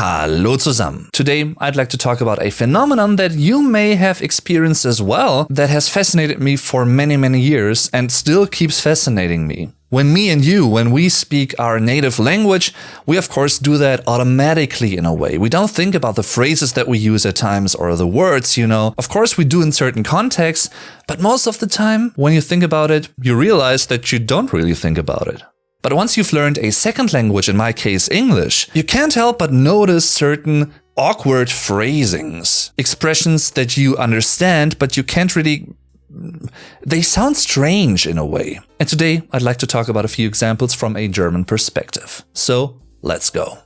Hallo zusammen. Today I'd like to talk about a phenomenon that you may have experienced as well that has fascinated me for many years and still keeps fascinating me. When we speak our native language, we of course do that automatically in a way. We don't think about the phrases that we use at times or the words, Of course we do in certain contexts, but most of the time, when you think about it, you realize that you don't really think about it. But once you've learned a second language, in my case English, you can't help but notice certain awkward phrasings, expressions that you understand, but you can't really... They sound strange in a way. And today I'd like to talk about a few examples from a German perspective. So let's go.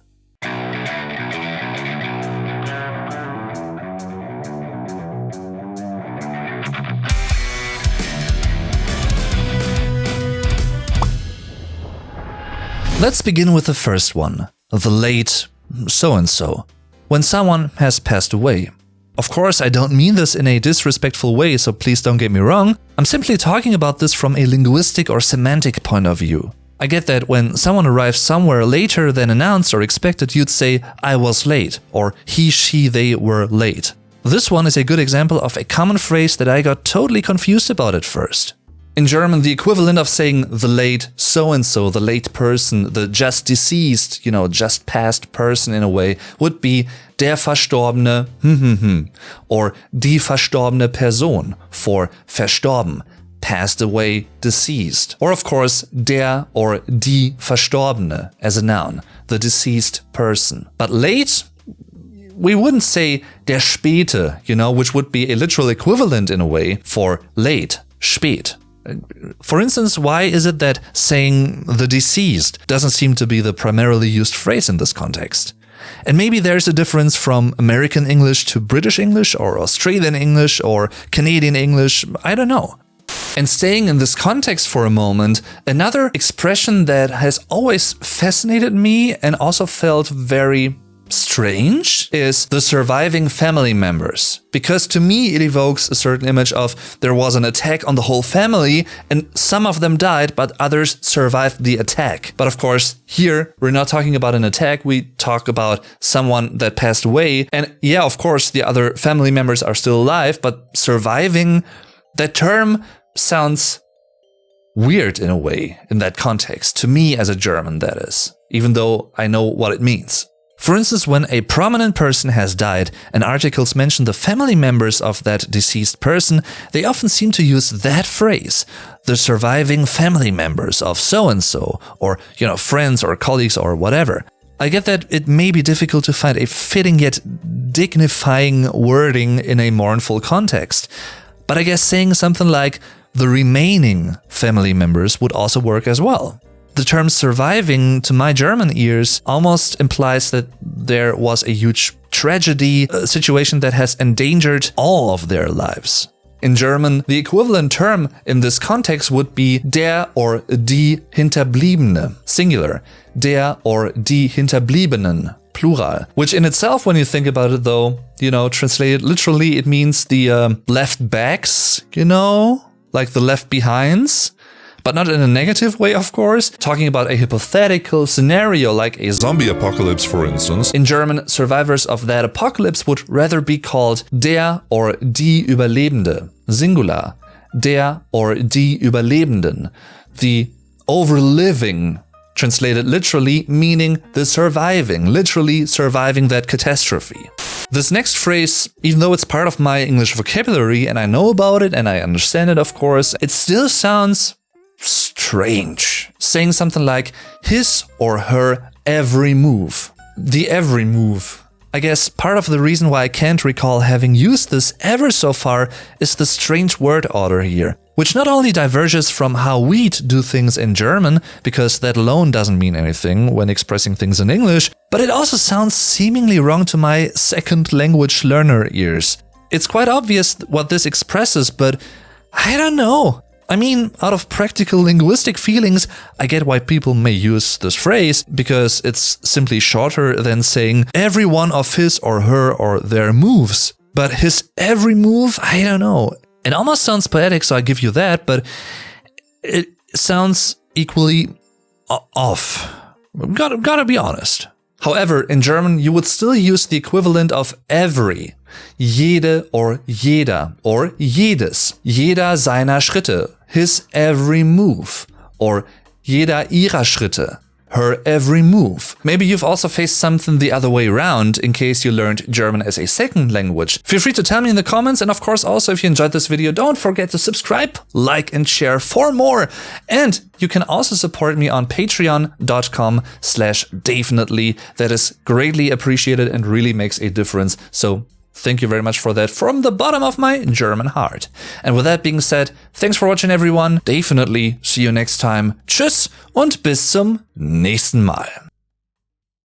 Let's begin with the first one, the late so-and-so, when someone has passed away. Of course, I don't mean this in a disrespectful way, so please don't get me wrong. I'm simply talking about this from a linguistic or semantic point of view. I get that when someone arrives somewhere later than announced or expected, you'd say, I was late, or he, she, they were late. This one is a good example of a common phrase that I got totally confused about at first. In German, the equivalent of saying the late so-and-so, the late person, the just deceased, just past person in a way, would be der verstorbene, or die verstorbene Person, for verstorben, passed away, deceased. Or of course, der or die Verstorbene as a noun, the deceased person. But late, we wouldn't say der Späte, which would be a literal equivalent in a way for late, spät. For instance, why is it that saying the deceased doesn't seem to be the primarily used phrase in this context? And maybe there's a difference from American English to British English or Australian English or Canadian English, I don't know. And staying in this context for a moment, another expression that has always fascinated me and also felt very strange is the surviving family members. Because to me it evokes a certain image of there was an attack on the whole family and some of them died but others survived the attack. But of course here we're not talking about an attack, we talk about someone that passed away, and yeah, of course the other family members are still alive, but surviving, that term sounds weird in a way in that context, to me as a German that is, even though I know what it means. For instance, when a prominent person has died and articles mention the family members of that deceased person, they often seem to use that phrase, the surviving family members of so-and-so, or, friends or colleagues or whatever. I get that it may be difficult to find a fitting yet dignifying wording in a mournful context, but I guess saying something like the remaining family members would also work as well. The term surviving, to my German ears, almost implies that there was a huge tragedy, a situation that has endangered all of their lives. In German, the equivalent term in this context would be der or die Hinterbliebene, singular, der or die Hinterbliebenen, plural, which in itself, when you think about it though, translated literally, it means the left backs, like the left behinds. But not in a negative way, of course, talking about a hypothetical scenario like a zombie apocalypse, for instance. In German, survivors of that apocalypse would rather be called der or die Überlebende, singular, der or die Überlebenden, the overliving, translated literally, meaning the surviving, literally surviving that catastrophe. This next phrase, even though it's part of my English vocabulary and I know about it and I understand it, of course, it still sounds strange. Saying something like his or her every move. The every move. I guess part of the reason why I can't recall having used this ever so far is the strange word order here, which not only diverges from how we do things in German, because that alone doesn't mean anything when expressing things in English, but it also sounds seemingly wrong to my second language learner ears. It's quite obvious what this expresses, but I don't know. I mean, out of practical linguistic feelings, I get why people may use this phrase, because it's simply shorter than saying every one of his or her or their moves. But his every move, I don't know. It almost sounds poetic, so I give you that, but it sounds equally off. Gotta be honest. However, in German, you would still use the equivalent of every. Jede or jeder or jedes. Jeder seiner Schritte. His every move. Or jeder ihrer Schritte. Her every move. Maybe you've also faced something the other way around in case you learned German as a second language. Feel free to tell me in the comments, and of course also if you enjoyed this video, don't forget to subscribe, like and share for more. And you can also support me on patreon.com/definitely. That is greatly appreciated and really makes a difference. So thank you very much for that from the bottom of my German heart. And with that being said, thanks for watching everyone. Definitely see you next time. Tschüss und bis zum nächsten Mal.